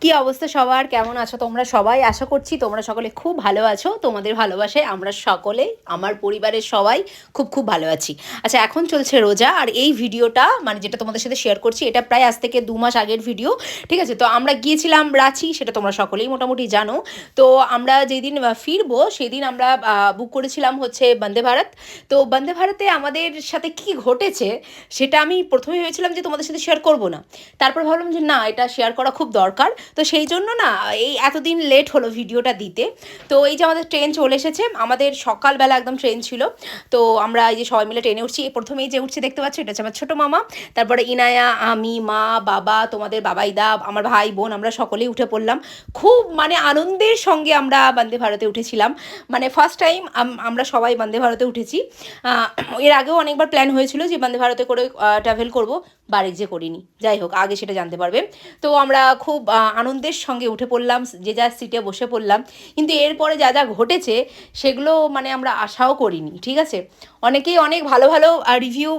কি অবস্থা সবার, কেমন আছো তোমরা সবাই? আশা করছি তোমরা সকলে খুব ভালো আছো। তোমাদের ভালোবাসায় আমরা সকলে, আমার পরিবারের সবাই খুব খুব ভালো আছি। আচ্ছা, এখন চলছে রোজা, আর এই ভিডিওটা মানে যেটা তোমাদের সাথে শেয়ার করছি, এটা প্রায় আজ থেকে 2 মাস আগের ভিডিও। ঠিক আছে, তো আমরা গিয়েছিলাম রাঁচি, সেটা তোমরা সকলেই মোটামুটি জানো। তো আমরা যেদিন ফিরবো সেদিন আমরা বুক করেছিলাম হচ্ছে বন্দে ভারত। তো বন্দে ভারতে আমাদের সাথে কি ঘটেছে সেটা আমি প্রথমে ভেবেছিলাম যে তোমাদের সাথে শেয়ার করব না, তারপর ভাবলাম যে না, এটা শেয়ার করা খুব দরকার। তো সেই জন্য না, এই এতদিন লেট হলো ভিডিওটা দিতে। তো এই যে আমাদের ট্রেন চলে এসেছে, আমাদের সকালবেলা একদম ট্রেন ছিল। তো আমরা এই যে সবাই মিলে ট্রেনে উঠছি, প্রথমেই যে উঠছি দেখতে পাচ্ছ, এটা হচ্ছে আমার ছোটো মামা, তারপরে ইনায়া, আমি, মা, বাবা, তোমাদের বাবাইদা, আমার ভাই বোন, আমরা সকলেই উঠে পড়লাম। খুব মানে আনন্দের সঙ্গে আমরা বন্দে ভারতে উঠেছিলাম। মানে ফার্স্ট টাইম আমরা সবাই বন্দে ভারতে উঠেছি। এর আগেও অনেকবার প্ল্যান হয়েছিল যে বন্দে ভারতে করে ট্রাভেল করব, বাড়ি যে করিনি। যাই হোক, আগে সেটা জানতে পারবে। তো আমরা খুব আনন্দের সঙ্গে উঠে পড়লাম, যে যার সিটে বসে পড়লাম। কিন্তু এরপরে যা যা ঘটেছে সেগুলো মানে আমরা আশাও করিনি। ঠিক আছে, অনেকেই অনেক ভালো ভালো রিভিউ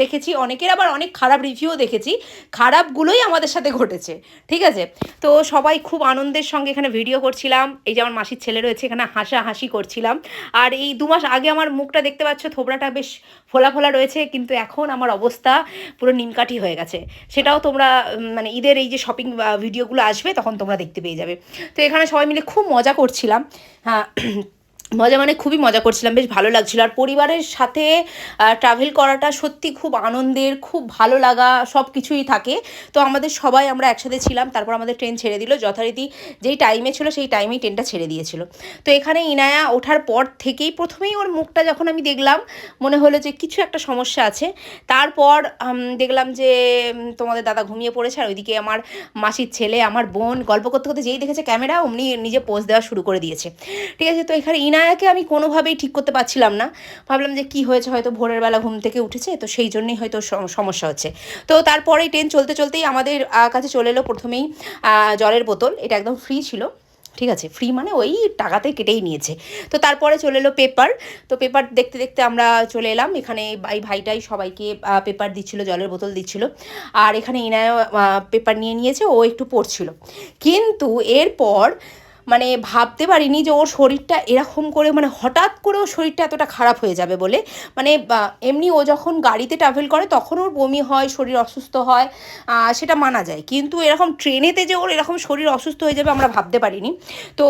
দেখেছি, অনেকের আবার অনেক খারাপ রিভিউও দেখেছি। খারাপগুলোই আমাদের সাথে ঘটেছে। ঠিক আছে, তো সবাই খুব আনন্দের সঙ্গে এখানে ভিডিও করছিলাম। এই যে আমার মাসির ছেলে রয়েছে এখানে, হাসাহাসি করছিলাম। আর এই 2 মাস আগে আমার মুখটা দেখতে পাচ্ছ, থোবড়াটা বেশ ফোলা ফোলা রয়েছে, কিন্তু এখন আমার অবস্থা পুরো নিমকাঠি হয়ে গেছে। সেটাও তোমরা মানে ঈদের এই যে শপিং ভিডিওগুলো আসবে তখন তোমরা দেখতে পেয়ে যাবে। তো এখানে সবাই মিলে খুব মজা করছিলাম। হ্যাঁ, মজা মানে খুবই মজা করছিলাম, বেশ ভালো লাগছিল। আর পরিবারের সাথে ট্রাভেল করাটা সত্যি খুব আনন্দের, খুব ভালো লাগা সব কিছুই থাকে। তো আমাদের সবাই আমরা একসাথে ছিলাম, তারপর আমাদের ট্রেন ছেড়ে দিল যথারীতি। যেই টাইমে ছিল সেই টাইমেই ট্রেনটা ছেড়ে দিয়েছিল। তো এখানে ইনায়া ওঠার পর থেকেই প্রথমেই ওর মুখটা যখন আমি দেখলাম, মনে হলো যে কিছু একটা সমস্যা আছে। তারপর দেখলাম যে তোমাদের দাদা ঘুমিয়ে পড়েছে, আর ওইদিকে আমার মাসির ছেলে, আমার বোন গল্প করতে করতে যেই দেখেছে ক্যামেরা, অমনি নিজে পোজ দেওয়া শুরু করে দিয়েছে। ঠিক আছে, তো এখানে ইনায়াকে আমি কোনোভাবেই ঠিক করতে পারছিলাম না। ভাবলাম যে কি হয়েছে, হয়তো ভোরের বেলা ঘুম থেকে উঠেছে, তো সেই জন্যই হয়তো সমস্যা হচ্ছে। তো তারপরেই ট্রেন চলতে চলতেই আমাদের কাছে চলে এলো প্রথমেই জলের বোতল। এটা একদম ফ্রি ছিল। ঠিক আছে, ফ্রি মানে ওই টাকাতে কেটেই নিয়েছে। তো তারপরে চলে এলো পেপার। তো পেপার দেখতে দেখতে আমরা চলে এলাম এখানে। ভাইটাই সবাইকে পেপার দিচ্ছিল, জলের বোতল দিচ্ছিল। আর এখানে ইনায়া পেপার নিয়ে নিয়েছে, ও একটু পড়ছিল। কিন্তু এরপর মানে ভাবতে পারিনি যে ওর শরীরটা এরকম করে, মানে হঠাৎ করে ওর শরীরটা এতটা খারাপ হয়ে যাবে বলে। মানে এমনি ও যখন গাড়িতে ট্রাভেল করে তখন ওর বমি হয়, শরীর অসুস্থ হয়, সেটা মানা যায়। কিন্তু এরকম ট্রেনেতে যে ওর এরকম শরীর অসুস্থ হয়ে যাবে আমরা ভাবতে পারিনি। তো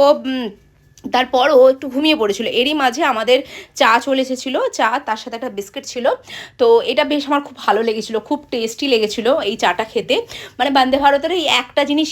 তারপর ও একটু ঘুমিয়ে পড়েছিল। এরই মাঝে আমাদের চা চলে এসেছিলো, চা তার সাথে একটা বিস্কিট ছিল। তো এটা বেশ আমার খুব ভালো লেগেছিলো, খুব টেস্টি লেগেছিলো এই চাটা খেতে। মানে বন্দে ভারতের এই একটা জিনিস